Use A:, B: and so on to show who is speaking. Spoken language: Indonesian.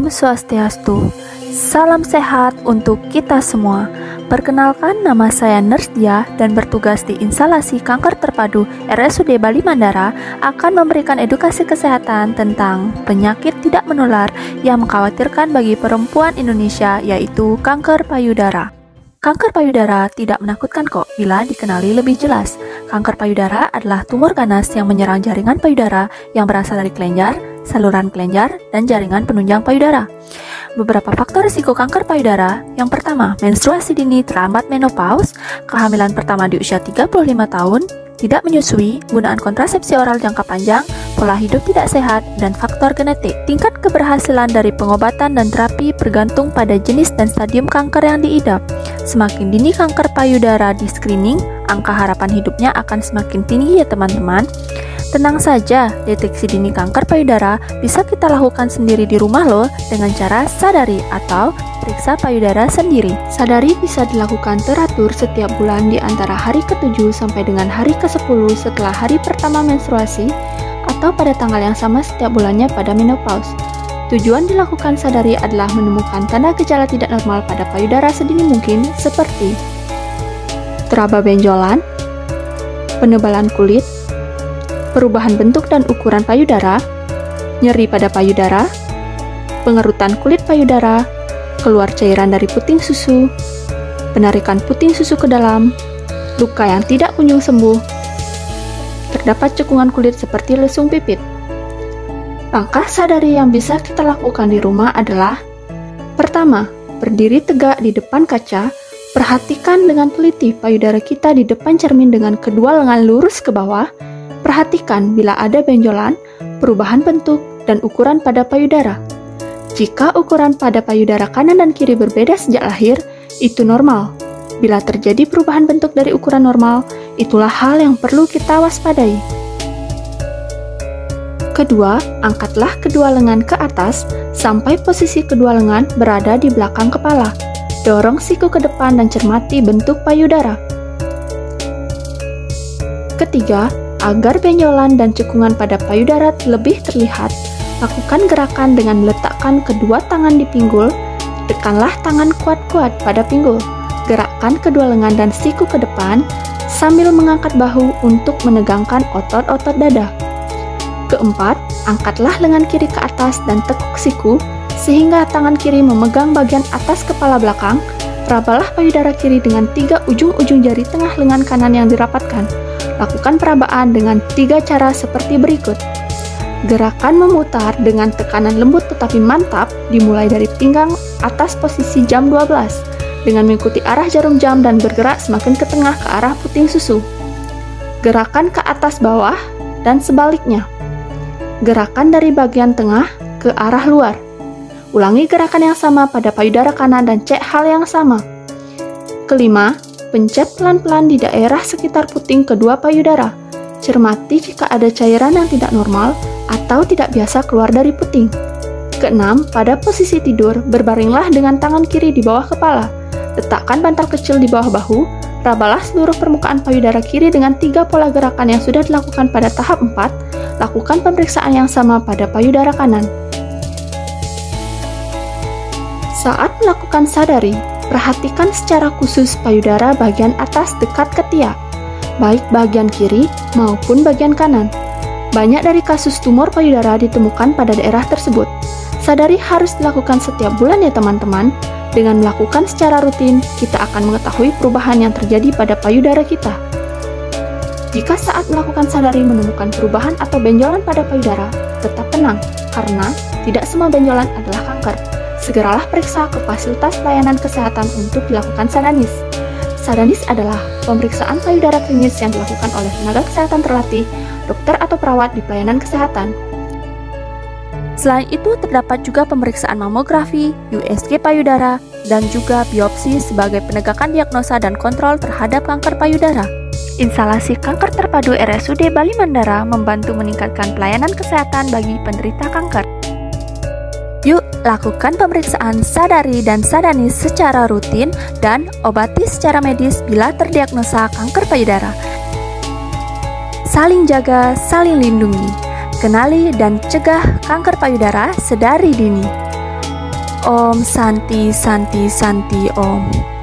A: Om Swastiastu. Salam sehat untuk kita semua. Perkenalkan, nama saya Nurse Dia dan bertugas di instalasi kanker terpadu RSUD Bali Mandara akan memberikan edukasi kesehatan tentang penyakit tidak menular yang mengkhawatirkan bagi perempuan Indonesia, yaitu kanker payudara. Kanker payudara tidak menakutkan kok bila dikenali lebih jelas. Kanker payudara adalah tumor ganas yang menyerang jaringan payudara yang berasal dari kelenjar, saluran kelenjar, dan jaringan penunjang payudara. Beberapa faktor risiko kanker payudara: yang pertama, menstruasi dini terlambat menopause, kehamilan pertama di usia 35 tahun, tidak menyusui, gunaan kontrasepsi oral jangka panjang, pola hidup tidak sehat, dan faktor genetik. Tingkat keberhasilan dari pengobatan dan terapi bergantung pada jenis dan stadium kanker yang diidap. Semakin dini kanker payudara di screening, angka harapan hidupnya akan semakin tinggi ya teman-teman. Tenang saja, deteksi dini kanker payudara bisa kita lakukan sendiri di rumah loh dengan cara sadari atau periksa payudara sendiri. Sadari bisa dilakukan teratur setiap bulan di antara hari ke-7 sampai dengan hari ke-10 setelah hari pertama menstruasi atau pada tanggal yang sama setiap bulannya pada menopause. Tujuan dilakukan sadari adalah menemukan tanda gejala tidak normal pada payudara sedini mungkin seperti teraba benjolan, penebalan kulit, perubahan bentuk dan ukuran payudara, nyeri pada payudara, pengerutan kulit payudara, keluar cairan dari puting susu, penarikan puting susu ke dalam, luka yang tidak kunjung sembuh, terdapat cekungan kulit seperti lesung pipit. Langkah sadari yang bisa kita lakukan di rumah adalah: pertama, berdiri tegak di depan kaca, perhatikan dengan teliti payudara kita di depan cermin dengan kedua lengan lurus ke bawah. Perhatikan bila ada benjolan, perubahan bentuk, dan ukuran pada payudara. Jika ukuran pada payudara kanan dan kiri berbeda sejak lahir, itu normal. Bila terjadi perubahan bentuk dari ukuran normal, itulah hal yang perlu kita waspadai. Kedua, angkatlah kedua lengan ke atas sampai posisi kedua lengan berada di belakang kepala. Dorong siku ke depan dan cermati bentuk payudara. Ketiga, agar benjolan dan cekungan pada payudara lebih terlihat, lakukan gerakan dengan meletakkan kedua tangan di pinggul. Tekanlah tangan kuat-kuat pada pinggul. Gerakkan kedua lengan dan siku ke depan sambil mengangkat bahu untuk menegangkan otot-otot dada. Keempat, angkatlah lengan kiri ke atas dan tekuk siku sehingga tangan kiri memegang bagian atas kepala belakang. Rabalah payudara kiri dengan 3 ujung-ujung jari tengah lengan kanan yang dirapatkan. Lakukan perabaan dengan 3 cara seperti berikut. Gerakan memutar dengan tekanan lembut tetapi mantap dimulai dari pinggang atas posisi jam 12 dengan mengikuti arah jarum jam dan bergerak semakin ke tengah ke arah puting susu. Gerakan ke atas bawah dan sebaliknya. Gerakan dari bagian tengah ke arah luar. Ulangi gerakan yang sama pada payudara kanan dan cek hal yang sama. Kelima, pencet pelan-pelan di daerah sekitar puting kedua payudara. Cermati jika ada cairan yang tidak normal atau tidak biasa keluar dari puting. Keenam, pada posisi tidur, berbaringlah dengan tangan kiri di bawah kepala. Letakkan bantal kecil di bawah bahu. Rabalah seluruh permukaan payudara kiri dengan 3 pola gerakan yang sudah dilakukan pada tahap 4. Lakukan pemeriksaan yang sama pada payudara kanan. Saat melakukan sadari, perhatikan secara khusus payudara bagian atas dekat ketiak, baik bagian kiri maupun bagian kanan. Banyak dari kasus tumor payudara ditemukan pada daerah tersebut. Sadari harus dilakukan setiap bulan ya teman-teman. Dengan melakukan secara rutin, kita akan mengetahui perubahan yang terjadi pada payudara kita. Jika saat melakukan sadari menemukan perubahan atau benjolan pada payudara, tetap tenang, karena tidak semua benjolan adalah kanker. Segeralah periksa ke fasilitas pelayanan kesehatan untuk dilakukan sadanis. Sadanis adalah pemeriksaan payudara klinis yang dilakukan oleh tenaga kesehatan terlatih, dokter atau perawat di pelayanan kesehatan. Selain itu, terdapat juga pemeriksaan mamografi, USG payudara, dan juga biopsi sebagai penegakan diagnosa dan kontrol terhadap kanker payudara. Instalasi kanker terpadu RSUD Bali Mandara membantu meningkatkan pelayanan kesehatan bagi penderita kanker. Yuk, lakukan pemeriksaan sadari dan sadanis secara rutin dan obati secara medis bila terdiagnosa kanker payudara. Saling jaga, saling lindungi. Kenali dan cegah kanker payudara sedari dini. Om Santi Santi Santi Om.